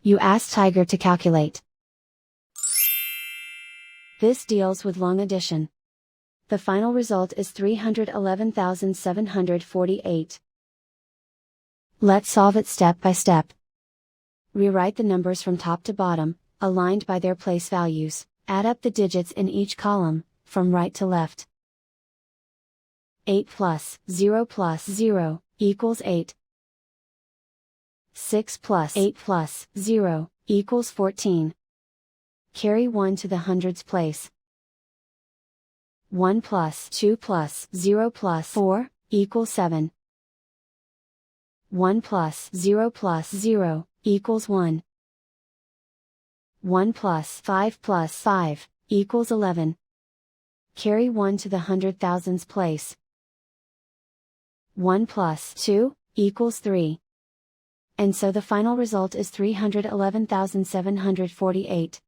You ask Tiger to calculate. This deals with long addition. The final result is 311,748. Let's solve it step by step. Rewrite the numbers from top to bottom, aligned by their place values. Add up the digits in each column, from right to left. 8 plus 0 plus 0 equals 8. 6 plus 8 plus 0 equals 14. Carry 1 to the hundreds place. 1 plus 2 plus 0 plus 4 equals 7. 1 plus 0 plus 0 equals 1. 1 plus 5 plus 5 equals 11. Carry 1 to the hundred thousands place. 1 plus 2 equals 3. And so the final result is 311,748.